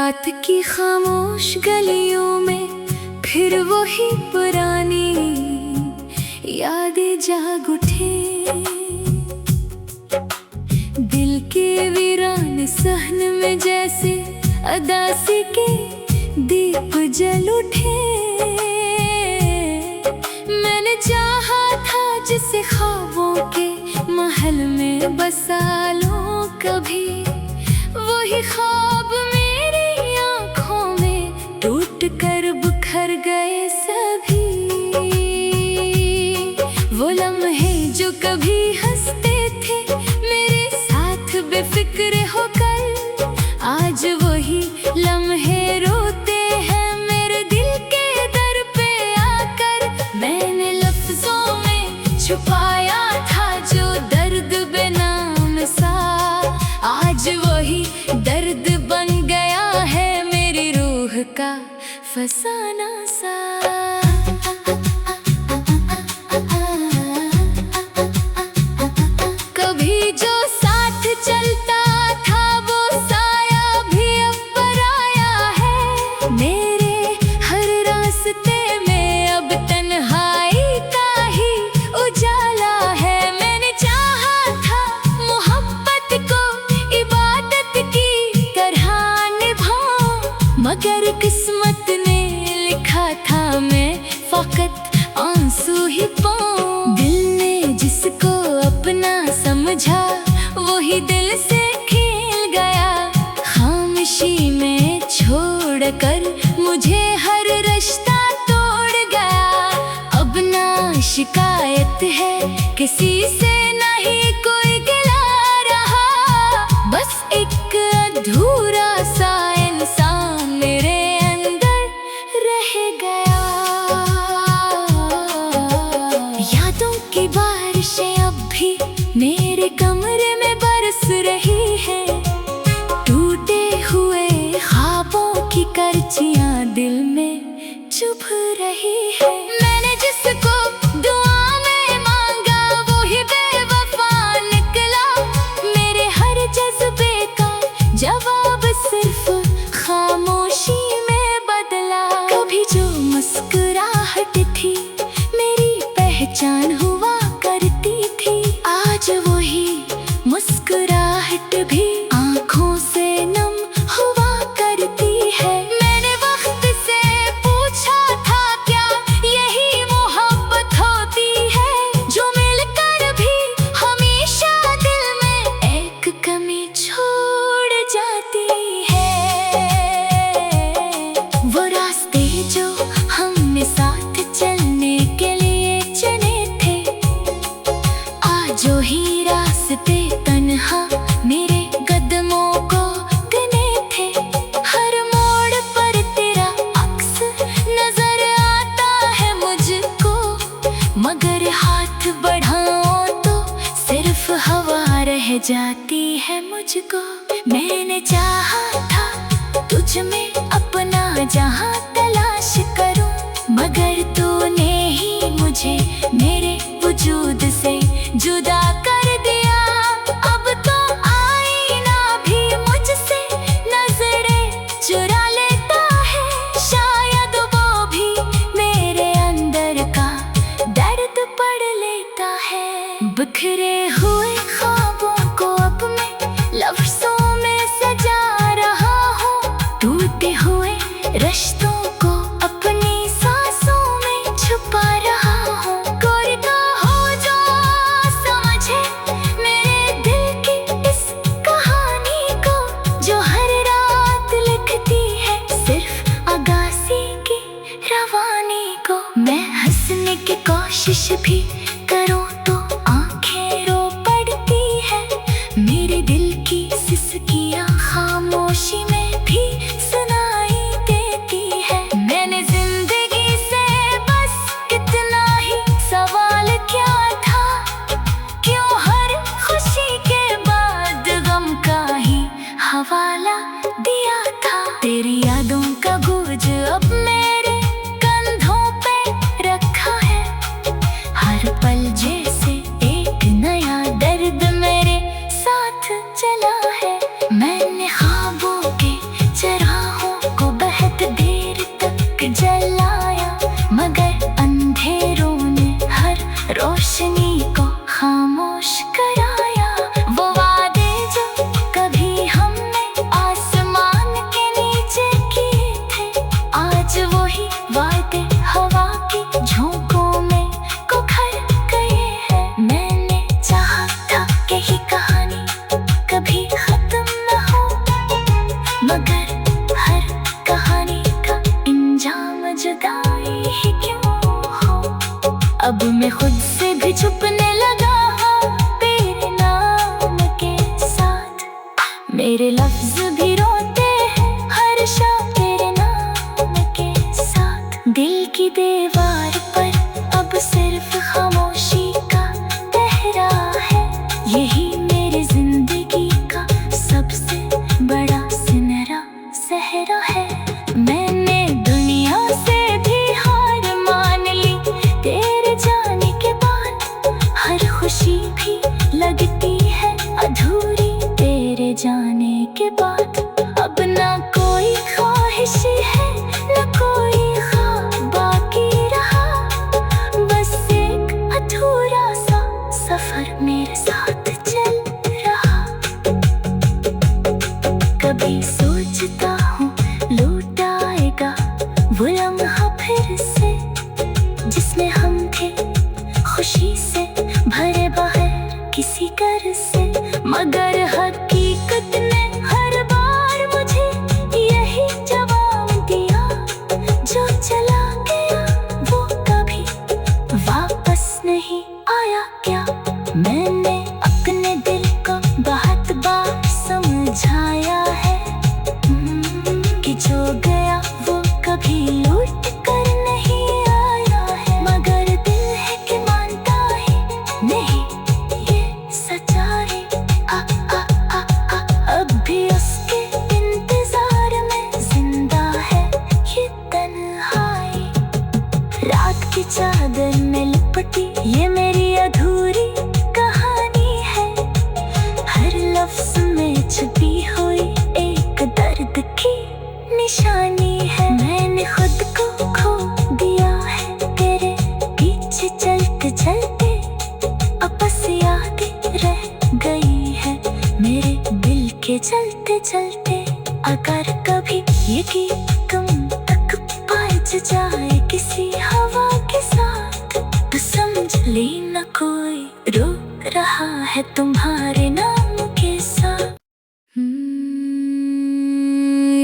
रात की खामोश गलियों में फिर वही पुरानी यादें जाग उठे। दिल के वीरान सहन में जैसे अदासी के दीप जल उठे। मैंने चाहा था जिसे ख्वाबों के महल में बसा लूं कभी, वही ख्वाब मेरी आँखों में टूट कर बिखर गए सभी। वो लम्हे जो कभी हंसते थे मेरे साथ बेफिक्र होकर, आज वही लम्हे रोते हैं मेरे दिल के दर पे आकर। मैंने लफ्जों में छुपाया था जो दर्द बेनाम सा, आज वही दर्द बन गया है मेरी रूह का फसाना सा। कभी जो साथ चलता था वो साया भी अब पराया है। मेरे हर रास्ते में अब तन्हाई का ही उजाला है। मैंने चाहा था मोहब्बत को इबादत की तरह निभाऊं, मगर किस्मत ने लिखा था मैं फकत आंसू ही पाऊं। दिल ने जिसको अपना समझा वही दिल से खेल गया, खामोशी में छोड़कर मुझे हर रिश्ता तोड़ गया। अब ना शिकायत है किसी से, नहीं कोई गिला रहा, बस एक अधूरा सा इंसान मेरे अंदर रह गया। यादों की बारिशें अब भी मेरे कमरे में बरस रही है, टूटे हुए ख्वाबों की करचियां दिल में चुभ रही है। मैंने जिसको दुआ में मांगा वो ही बेवफा निकला, मेरे हर जज्बे का जवाब सिर्फ खामोशी में बदला। कभी जो मुस्कुराहट थी मेरी पहचान हुआ करती थी, आज वही मुस्कुराहट भी आँखों से नम हुआ करती है। मैंने वक्त से पूछा था क्या यही मोहब्बत होती है, जो मिलकर भी हमेशा दिल में एक कमी छोड़ जाती है। वो रास्ते जो हमने साथ चलने के लिए चुने थे, आज वही रास्ते तन्हा मेरे कदमों को गिने थे। हर मोड़ पर तेरा अक्स नजर आता है मुझको, मगर हाथ बढ़ाऊं तो सिर्फ हवा रह जाती है मुझको। मैंने चाहा था तुझ में अपना जहां तलाश करूं, मगर तूने ही मुझे मेरे वजूद से जुदा कर दिया। अब तो आईना भी मुझसे नजरें चुरा लेता है, शायद वो भी मेरे अंदर का दर्द पढ़ लेता है। बिखरे हुए ख्वाबों को अब मैं लफ्जों में सजा रहा हूँ, टूटे हुए रिश्तों को अपनी सांसों में छुपा रहा हूँ। कोई का हो जो समझे मेरे दिल की इस कहानी को, जो हर रात लिखती है सिर्फ अगासी की रवानी को। मैं हंसने की कोशिश भी करूँ तो आंखें रो पड़ती है, मेरे दिल की सिसकियाँ खामोशी में भी सुनाई देती है। मैंने जिंदगी से बस कितना ही सवाल किया था, क्यों हर खुशी के बाद गम का ही हवाला दिया था। तेरी यादों का बोझ अब मेरे कंधों पे रखा है, हर पल जैसे एक नया दर्द मेरे साथ चला है। मैंने ख्वाबों के चराहों खुद से भी छुपने लगा तेरे नाम के साथ। मेरे लफ्ज भी रोते हैं हर शाम तेरे नाम के साथ। दिल की दीवार पर अब सिर्फ खामोशी का पहरा है। यही मेरी जिंदगी का सबसे बड़ा सुनहरा सहरा है। मैंने दुनिया से भी हार मान ली तेरे जाने के बाद। हर खुशी भी लगती है अधूरी तेरे जाने के बाद। अब ना कोई ख्वाहिश है ना कोई ख्वाब बाकी रहा। बस एक अधूरा सा सफर मेरे साथ चल रहा। कभी सोचता हूँ लौट आएगा वो लम्हा फिर से, जिसमें हम थे खुशी से भरे बाहर किसी घर से। मगर हकीकत ने हर बार मुझे यही जवाब दिया, जो चला गया वो कभी वापस नहीं आया क्या। मैंने अपने दिल को बहुत बार समझाया है कि जो गया वो कभी लौट कर नहीं आया है। मगर दिल है कि मानता ही नहीं ये सच्चाई। अब भी उसके इंतजार में जिंदा है ये तन्हाई। रात की चादर में लिपटी ये मेरी अधूरी कहानी है। हर लफ्ज में छुपी हुई एक दर्द की निशानी है। मैंने खुद को खो दिया है तेरे पीछे चलते चलते। अब बस यादें रह गई है मेरे दिल के चलते चलते। अगर कभी ये गीत तुम तक पहुंच जाए किसी हवा के साथ, तो समझ लेना कोई रो रहा है तुम्हारे नाम के साथ।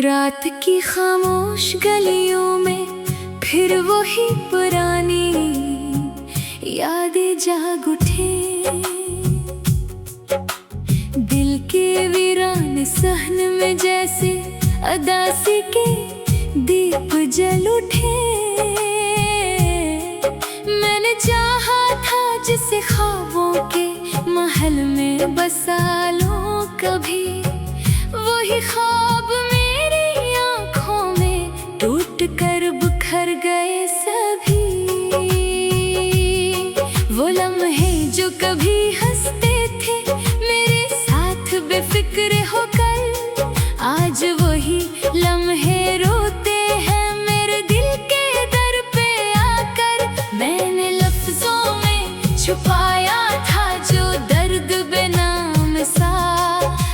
रात की खामोश गलियों में फिर वही पुरानी यादें जाग उठे। दिल के वीरान सहन में जैसे अदासी के दीप जल उठे। मैंने चाहा था जिसे ख्वाबों के महल में बसा लूं कभी, वही ख्वाब मेरी आँखों में टूट कर बिखर गए सभी। वो लम्हे जो कभी हंसते थे मेरे साथ बेफिक्र होकर, आज वही लम्हे रोते हैं मेरे दिल के दर पे आकर। मैंने लफ्जों में छुपाया था जो दर्द बेनाम सा,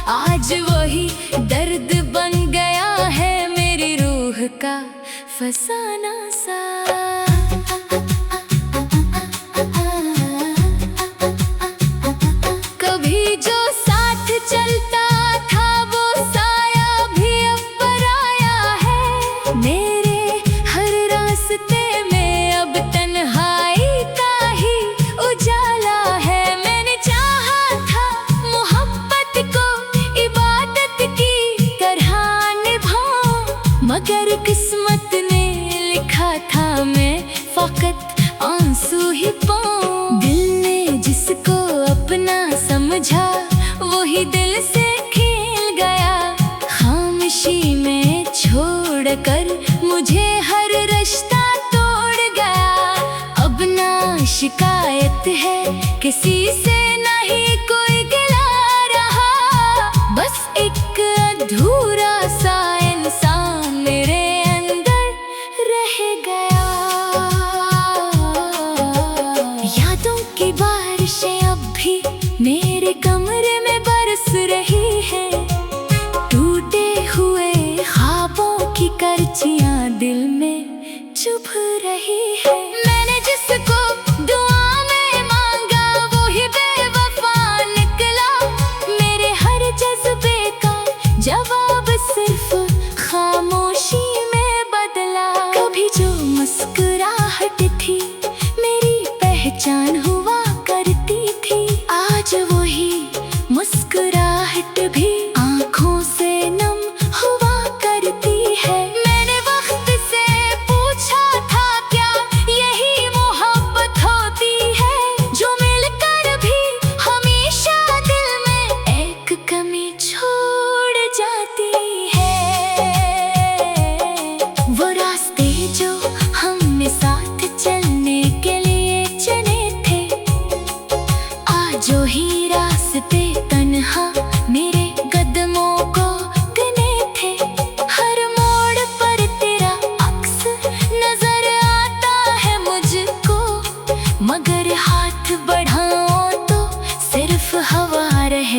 आज वही दर्द बन गया है मेरी रूह का फसाना सा। कभी जो साथ चलता था वो साया भी अब पराया है। मेरे हर रास्ते में अब तन्हाई का ही उजाला है। मैंने चाहा था मोहब्बत को इबादत की तरह निभाऊं, मगर किस्मत ने लिखा था मैं फकत आंसू ही पाऊं। दिल ने जिसको अपना समझा वही दिल से खेल गया। खामोशी में छोड़कर मुझे हर रिश्ता तोड़ गया। अब ना शिकायत है किसी से नहीं कोई गिला रहा, बस एक अधूरा सा इंसान मेरे अंदर रह गया। यादों की बारिशें अब भी मेरे कमरे में बरस रही है। टूटे हुए ख्वाबों की करचियां दिल में चुभ रही है। मैंने जिसको दुआ में मांगा वो ही बेवफा निकला। मेरे हर जज्बे का जवाब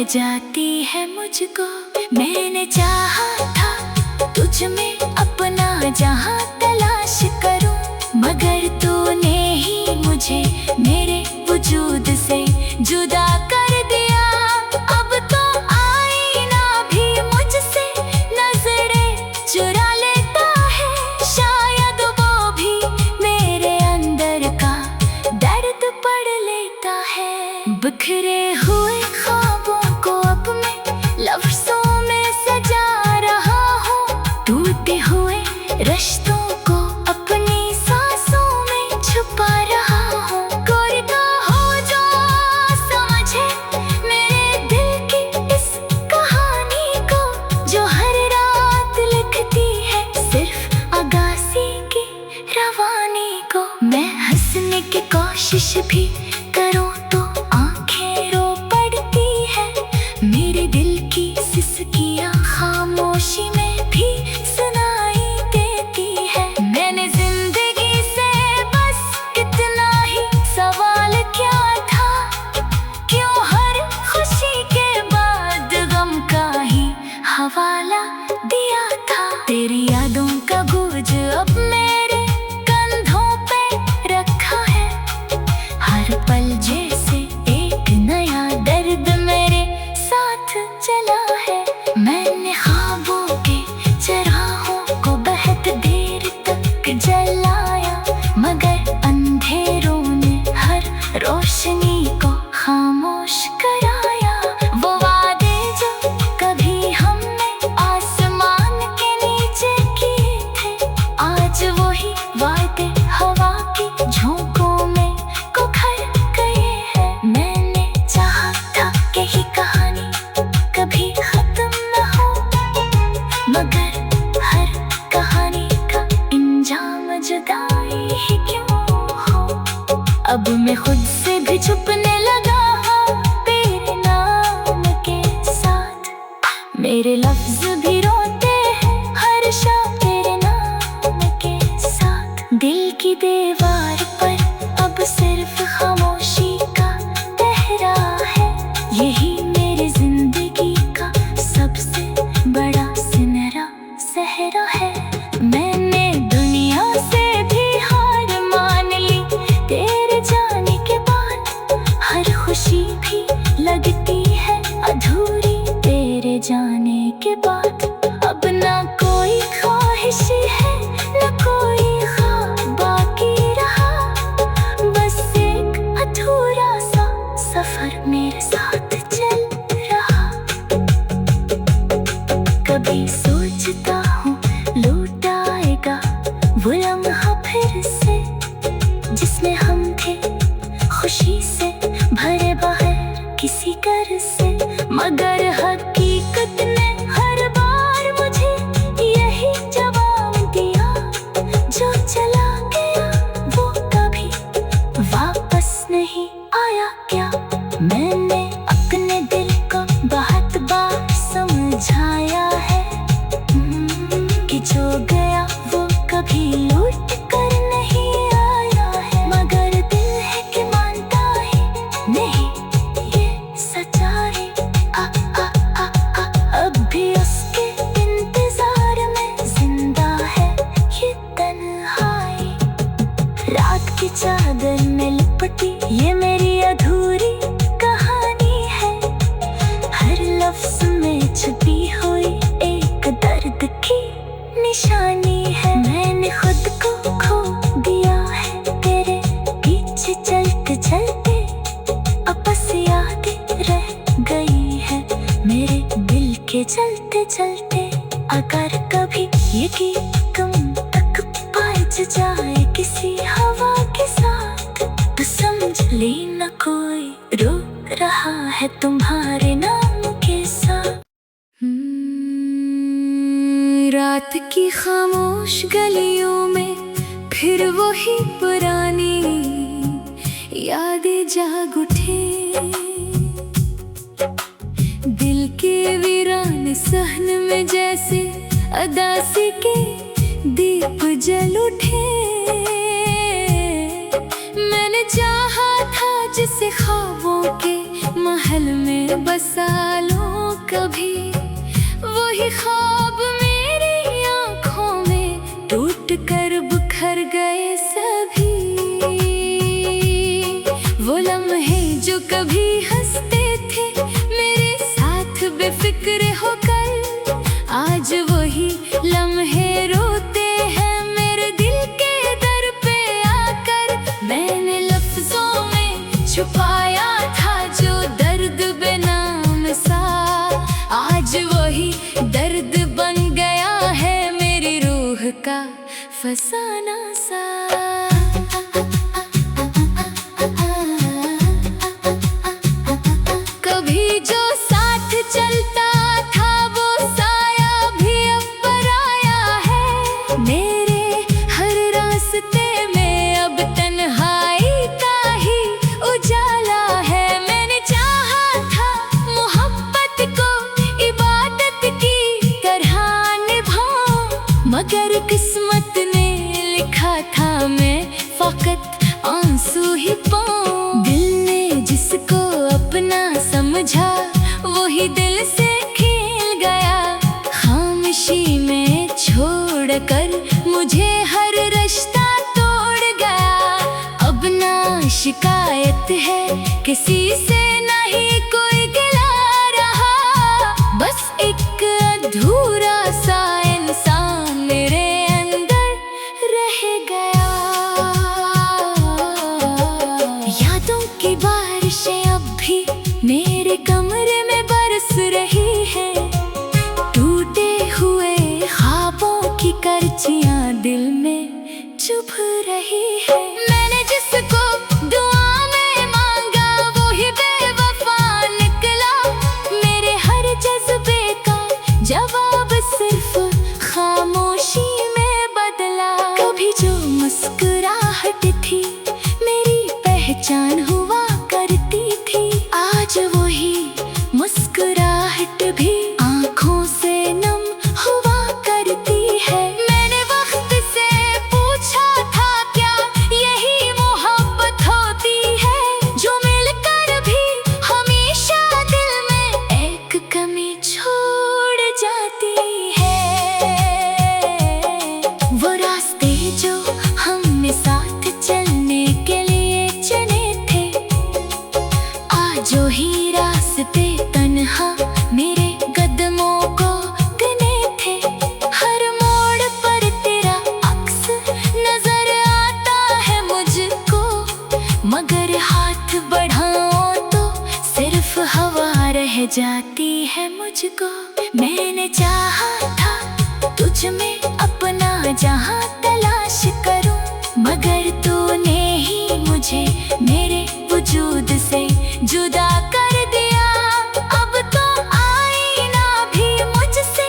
जाती है मुझको। मैंने चाहा था तुझ में अपना जहां तलाश करूं, मगर तूने ही मुझे मेरे वजूद से जुदा कर दिया। अब तो आईना भी मुझसे नजरें चुरा लेता है, शायद वो भी मेरे अंदर का दर्द पढ़ लेता है। बिखरे हुए ख्वाबों को अब मैं लफ्जों में सजा रहा हूँ, टूटे हुए रिश्तों को अपनी सांसों में छुपा रहा हूँ। कोई तो हो जो समझे मेरे दिल की इस कहानी को, जो हर रात लिखती है सिर्फ अगासी की रवानी को। मैं हंसने की कोशिश भी करूँ तो आंखें रो पड़ती है, मेरे दिल की सिसकियाँ खामोशी में भी सुनाई देती है। मैंने जिंदगी से बस इतना ही सवाल किया था, क्यों हर खुशी के बाद गम का ही हवाला दिया था। तेरी यादों का बोझ अब मेरे कंधों पे रखा है, हर पल जैसे एक नया दर्द मेरे साथ चला है। मैंने ख्वाबों के चराहों को बहुत देर तक जलाया, मगर अंधेरों ने हर रोशनी को खामोश कराया। वो वादे जो कभी हमने आसमान के नीचे किए थे, आज वही वादे हवा की झोंकों में उखड़ गए हैं। मैंने चाहा था कि ये कहानी कभी खत्म न हो, मगर हर कहानी का इंजाम जुदाई ही क्यों हो। अब मैं खुद से भी छुपने लगा हूँ तेरे नाम के साथ, मेरे लफ्ज भी रोते हैं हर शाम तेरे नाम के साथ। दिल की दीवार पर अब सिर्फ खामोशी का पहरा है, यही मेरी जिंदगी का सबसे बड़ा सुनहरा सहरा है। मैंने दुनिया से भी हार मान ली तेरे जाने के बाद, हर खुशी भी लगती है अधूरी तेरे जाने के बाद। अब ना कोई ख्वाहिश है न कोई ख्वाब बाकी रहा, बस एक अधूरा सा सफर मेरे साथ चल रहा। कभी सोचता हूँ लौट आएगा वो लम्हा फिर से, जिसमें हम थे खुशी से भरे बगैर किसी कर से, मगर हकीकत ने हर बार मुझे यही जवाब दिया, जो चला गया वो कभी वापस नहीं आया क्या। मैंने अपने दिल को बहुत बार समझाया है कि जो गया वो कभी लौट कर नहीं आया है, मगर दिल है कि मानता ही नहीं ये सच्चाई। अब भी उसके इंतजार में जिंदा है ये तन्हाई। रात की चादर में लिपटी ये मेरी अधूरी कहानी है, हर लफ्ज में छुपी हुई एक दर्द की निशानी है। मैंने खुद को खो दिया है तेरे पीछे चलते चलते, अब बस यादें रह गई है मेरे दिल के चलते चलते। अगर कभी ये गीत तुम तक पहुंच जाए किसी हवा के साथ, तो समझ लेना कोई रो रहा है तुम्हारे नाम के साथ। रात की खामोश गलियों में फिर वही पुरानी यादें जाग उठे, दिल के वीरान सहन में जैसे अदासी के दीप जल उठे। मैंने चाहा था जिसे ख्वाबों के महल में बसा लूं कभी, वही ख्वाब मेरी आंखों में टूट कर बिखर गए सभी। वो लम्हे जो कभी हंसते थे मेरे साथ बेफिक्र होकर, आज वही लम्हे रोते हैं मेरे दिल के दर पे आकर। मैंने लफ्जों में छुपाया था जो दर्द बेनाम सा, आज वही दर्द बन गया है मेरी रूह का फसाना सा। कभी जो साथ चलता था वो साया भी अब पराया है, मेरे हर रास्ते में अब तन्हाई का ही उजाला है। मैंने चाहा था मोहब्बत को इबादत की तरह निभाऊं, मगर किस्मत ने लिखा था मैं फकत आंसू ही पाऊं। दिल ने जिसको अपना समझा वही दिल से खेल गया, खामोशी में छोड़कर मुझे हर रिश्ता तोड़ गया। अब ना शिकायत है किसी से, नहीं कोई गिला रहा, बस एक अधूरा सा इंसान मेरे अंदर रह गया। यादों की बारिशें अब भी मेरे कमरे में बरस रही है, टूटे हुए ख्वाबों की करचियां दिल में चुभ रही है। मैंने जिसको दुआ में मांगा वो ही बेवफा निकला, मेरे हर जज्बे का जवाब सिर्फ खामोशी में बदला। कभी जो मुस्कुराहट थी मेरी पहचान हुआ करती थी, आज वही मुस्कुराहट भी आंखों से नम हुआ करती है। मैंने वक्त से पूछा था क्या यही मोहब्बत होती है, जो मिलकर भी हमेशा दिल में एक कमी छोड़ जाती है। वो रास्ते जो हमने साथ चलने के लिए चुने थे, आज वही रास्ते तन्हा मेरे कदमों को गिने थे। हर मोड़ पर तेरा अक्स नजर आता है मुझको, मगर हाथ बढ़ाऊं तो सिर्फ हवा रह जाती है मुझको। मैंने चाहा था तुझ में अपना जहां तलाश करूं, मगर तूने ही मुझे मेरे वजूद से जुदा कर दिया। अब तो आईना भी मुझसे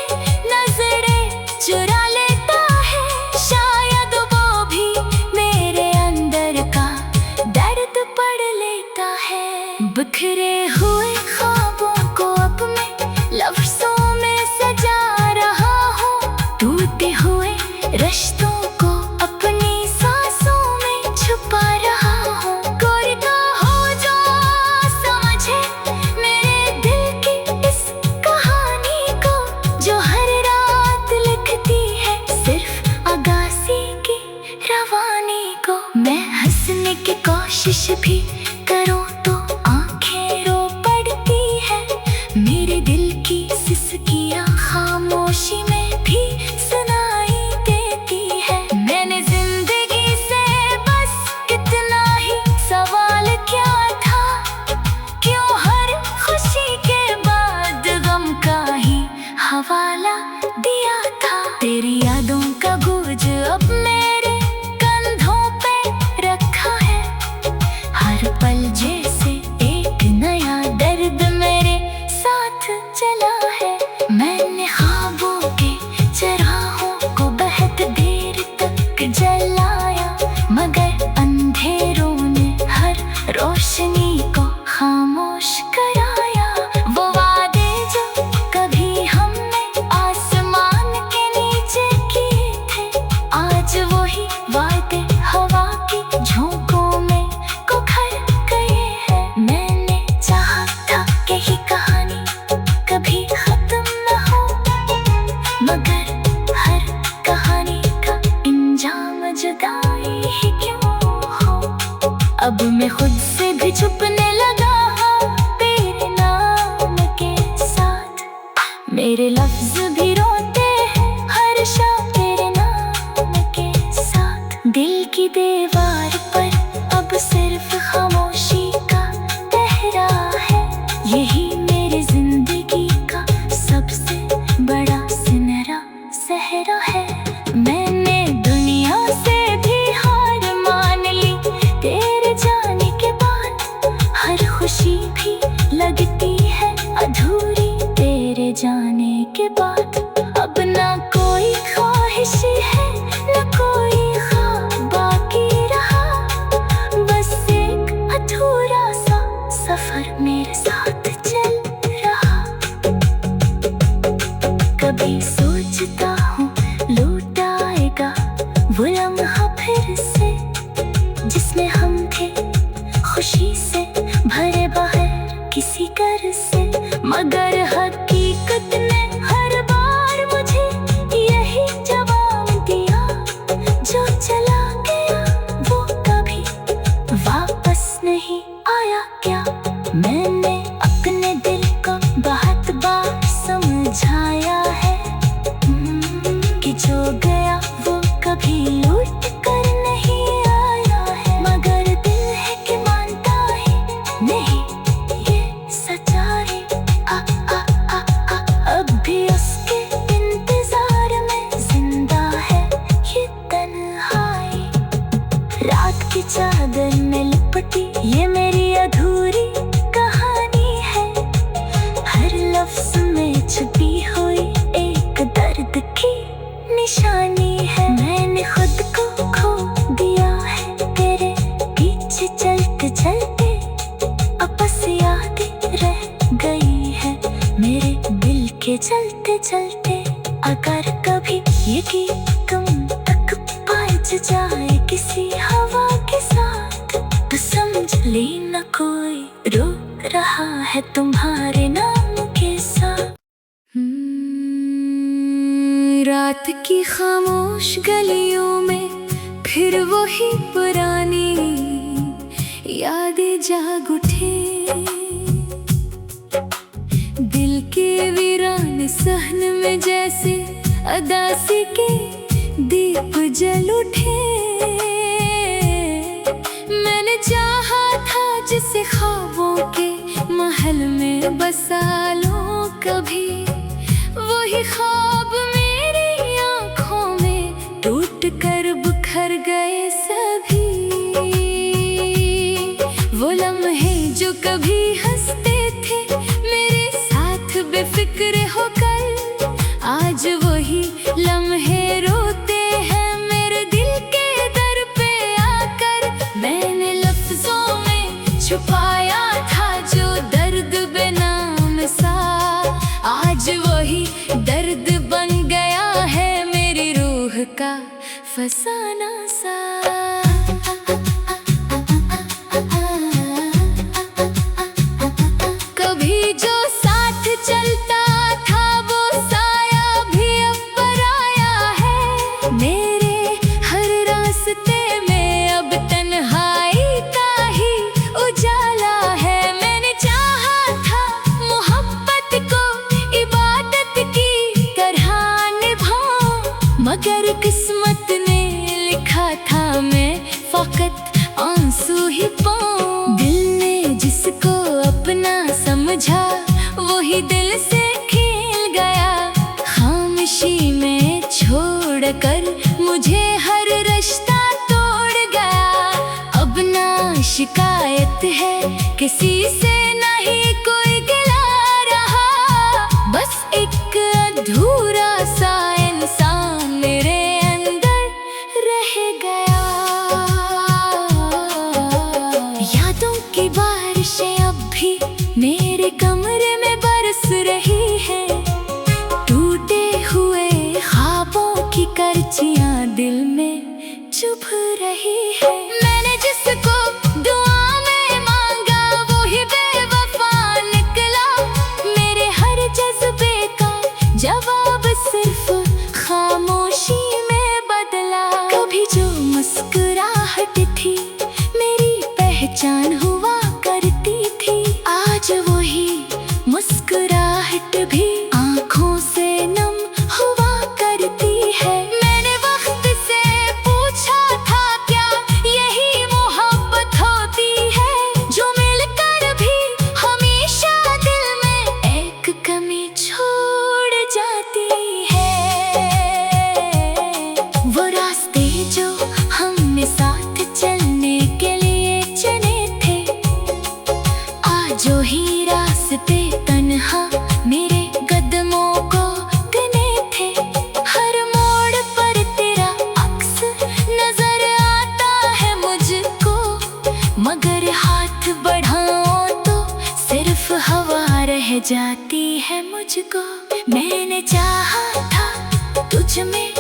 नजरें चुरा लेता है, शायद वो भी मेरे अंदर का दर्द पढ़ लेता है। बिखरे हुए ख्वाबों को अब मैं लफ्जों में सजा रहा हूँ, टूटे हुए रिश्तों को अपनी सांसों में छुपा रहा हूँ। कोई तो हो जो समझे मेरे दिल की इस कहानी को, जो हर रात लिखती है सिर्फ अगासी की रवानी को। मैं हंसने की कोशिश भी करूँ तो आंखें रो पड़ती है, मेरे दिल की सिसकियाँ खामोशी में भी सुनाई देती है। मैंने जिंदगी से बस कितना ही सवाल किया था, क्यों हर खुशी के बाद गम का ही हवाला दिया था। तेरी यादों का बोझ अब मेरे कंधों पे रखा है, हर पल जैसे एक नया दर्द मेरे साथ चला है। मैंने ख्वाबों के चराहों को बहुत देर तक जलाया, मगर अंधेरों ने हर रोशनी को खामोश कराया। वो वादे जो कभी हमने आसमान मगर हर कहानी का इंजाम जुदाई ही क्यों हो। अब मैं खुद से भी छुपने लगा तेरे नाम के साथ। मेरे लफ्ज भी रोते हैं हर शाम तेरे नाम के साथ। दिल की दीवार पर अब सिर्फ खामोशी का पहरा है। यही मेरी जिंदगी का सबसे बड़ा सुनहरा सहरा है। मैंने दुनिया से भी हार मान ली तेरे जाने के बाद। हर खुशी भी लगती है अधूरी तेरे जाने के बाद। अब ना कोई ख्वाहिश है ना कोई ख्वाब बाकी रहा। बस एक अधूरा सा सफर मेरे साथ चल रहा। कभी सोचता हूँ लौट आएगा वो लम्हा फिर से, जिसमें हम थे खुशी से भरे बगैर किसी कर से। मगर हकीकत ने हर बार मुझे यही जवाब दिया, जो चला गया वो कभी वापस नहीं आया क्या। मैंने अपने दिल को बहुत बार समझाया है कि जो गया वो कभी लौट कर नहीं आया है। मगर दिल है कि मानता ही नहीं ये सच्चाई। अब भी उसके इंतजार में जिंदा है ये तन्हाई। रात की चादर में लिपटी ये मेरी अधूरी कहानी है। हर लफ्ज में छुपी हुई एक दर्द की निशानी है। मैंने खुद को खो दिया है तेरे पीछे चलते चलते। अब बस यादें रह गई है मेरे दिल के चलते चलते। अगर कभी ये गीत तुम तक पहुंच जाए किसी हवा के साथ, तो समझ लेना कोई रो रहा है तुम्हारे नाम के साथ। रात की खामोश गलियों में फिर वही पुरानी यादें जाग उठे। दिल के वीरान सहन में जैसे अदासी के दीप जल उठे। मैंने चाहा था जिसे ख्वाबों के महल में बसा लूं कभी, वही ख्वाब मेरी आँखों में टूट कर बिखर गए सभी। वो लम्हे जो कभी हंसते थे मेरे साथ बेफिक्र होकर, आज वही लम्हे रोते हैं मेरे दिल के दर पे आकर। मैंने लफ्जों में छुपाया था जो दर्द बेनाम सा, आज वही दर्द बन गया है मेरी रूह का फसाना सा। कभी जो साथ चलता था वो साया भी अब पराया है। मेरे हर रास्ते में अब तन्हाई का ही उजाला है। मैंने चाहा था मोहब्बत को इबादत की तरह निभाऊं, मगर किस्मत ने लिखा था मैं फकत आंसू ही पाऊं। दिल ने जिसको अपना समझा वही दिल से खेल गया। खामोशी में छोड़कर मुझे हर रिश्ता तोड़ गया। अब ना शिकायत है किसी से, नहीं कोई गिला रहा। बस एक अधूरा सा इंसान मेरे अंदर रह गया। यादों की बारिशें अब भी मेरे कमरे में बरस रही है। टूटे हुए ख्वाबों की करचियां दिल में चुभ रही है। मैंने जिसको दुआ में मांगा वो ही बेवफा निकला। मेरे हर जज्बे का जवाब सिर्फ जाती है मुझको। मैंने चाहा था तुझ में